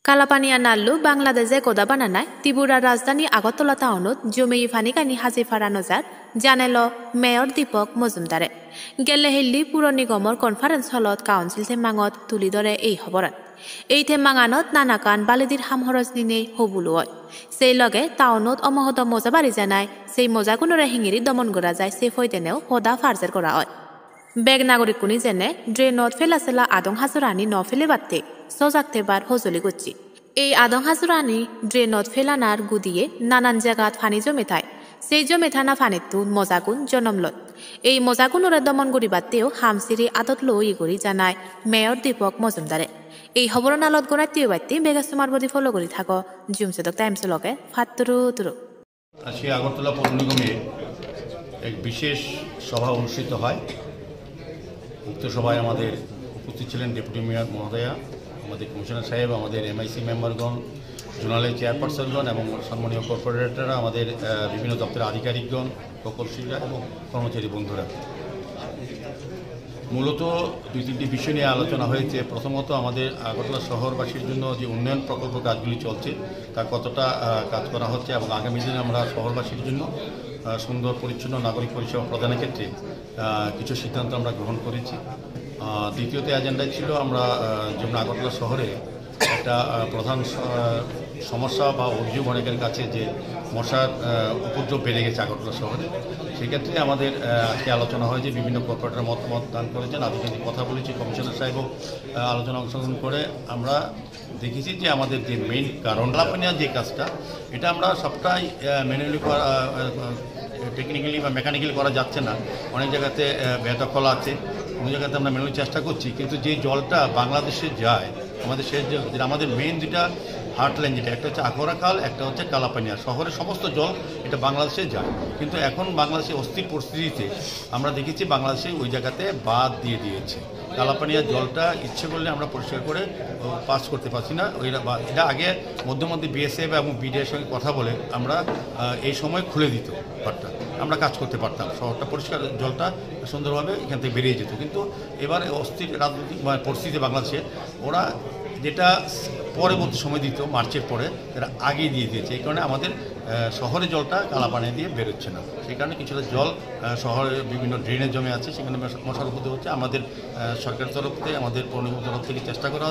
কালাপানিয়া নাল্লু বাংলাদেশে কোদা বানানায় ত্রিপুরার রাজধানী আগরতলা টাউনত জমি ফানিকানি হাজি ফারানো যার জানেল মেয়র দীপক মজুমদারে গেলে হিল্লি পুর নিগমৰ কনফারেন্স হলত কাউন্সিল থেমাঙত তুলি ধরে এই খবরত এই থেমাঙানত নানাকান বালিদির হামহরজ নিনে হবুলো হয় সেই লগে টাউনত অমহত মজা বাড়ি জানায় সেই মজাগুণরে হিঙিরি দমন করা যায় সে ফৈতেনেও সদা ফার্জের করা হয় বেগ নাগরিক কুনি যেনে ড্রেনত ফেলা সেলা আদং হাজরানি ন ফেলে বাত্তে সজাগতে বার হজলি করছি এই আদং হাজরানি ড্রেনত ফেলানার গুদিয়ে নানান জায়গাত ফানি জমে থায় সেই জমে থানা ফানিতু মজাগুণ জনম লত এই মজাগুণরে দমন করি বাত্তেও হামসিরি আদত লই করি জানায় মেয়র দীপক মজুমদারে এই খবর নালত গড়াইতে বাত্তি বেগাস্তমার বদি ফলো করে থাকো জুমসেদক টাইমস লগে ফাত্তুরু তুরু আজকে আগরতলা পৌর নিগমে এক বিশেষ সভা অনুষ্ঠিত হয়। উক্ত সভায় আমাদের উপস্থিত ছিলেন ডেপুটি মেয়র মহোদয়া, আমাদের কমিশনার সাহেব, আমাদের এমআইসি মেম্বারগণ, জোনালের চেয়ারপারসনগণ এবং সম্মানীয় কর্পোরেটররা, আমাদের বিভিন্ন দপ্তরের আধিকারিকগণ, প্রকৌশলীরা এবং কর্মচারী বন্ধুরা। মূলত দুই তিনটি বিষয় নিয়ে আলোচনা হয়েছে। প্রথমত আমাদের আগরতলা শহরবাসীর জন্য যে উন্নয়ন প্রকল্প কাজগুলি চলছে তা কতটা কাজ করা হচ্ছে এবং আগামী দিনে আমরা শহরবাসীর জন্য সুন্দর পরিচ্ছন্ন নাগরিক পরিষেবা প্রদানের ক্ষেত্রে কিছু সিদ্ধান্ত আমরা গ্রহণ করেছি। দ্বিতীয়ত এজেন্ডায় ছিল আমরা যেমন আগরতলা শহরে একটা প্রধান সমস্যা বা অভিযোগ অনেকের কাছে যে মশার উপদ্রব বেড়ে গেছে আগরতলা শহরে। সেক্ষেত্রে আমাদের আজকে আলোচনা হয় যে বিভিন্ন কর্পোরেটর মতামত দান করেছেন, আধিকারিক কথা বলেছি, কমিশনার সাহেবও আলোচনা অংশগ্রহণ করে আমরা দেখেছি যে আমাদের যে মেইন কারণ কালাপানিয়া যে কাজটা এটা আমরা সবটাই ম্যানুয়ালি করা টেকনিক্যালি বা মেকানিক্যালি করা যাচ্ছে না। অনেক জায়গাতে বেদখল আছে, অনেক জায়গাতে আমরা ম্যানুয়ালি চেষ্টা করছি, কিন্তু যে জলটা বাংলাদেশে যায় আমাদের সে যেটা আমাদের মেইন যেটা হার্টলাইন যেটা একটা হচ্ছে আখোরাখাল, একটা হচ্ছে কালাপানিয়া, শহরের সমস্ত জল এটা বাংলাদেশে যায়। কিন্তু এখন বাংলাদেশের অস্থির পরিস্থিতিতে আমরা দেখেছি বাংলাদেশে ওই জায়গাতে বাদ দিয়ে দিয়েছে। কালাপানিয়ার জলটা ইচ্ছে করলে আমরা পরিষ্কার করে পাস করতে পারছি না। এটা আগে মধ্যে মধ্যে বিএসএফ এবং বিডিআর সঙ্গে কথা বলে আমরা এই সময় খুলে দিত ঘরটা, আমরা কাজ করতে পারতাম, শহরটা পরিষ্কার জলটা সুন্দরভাবে এখান থেকে বেরিয়ে যেত। কিন্তু এবার অস্থির রাজনৈতিক পরিস্থিতি বাংলাদেশে ওরা যেটা পরবর্তী সময় দিত মার্চের পরে এরা আগে দিয়ে দিয়েছে। এই কারণে আমাদের শহরে জলটা কালাপানি দিয়ে বেরোচ্ছে না। সেই কারণে কিছুটা জল শহরে বিভিন্ন ড্রেনে জমে আছে, সেখানে মশার উপদ্রব হচ্ছে। আমাদের সরকারের তরফ থেকে, আমাদের পৌর নিগমের তরফ থেকে চেষ্টা করা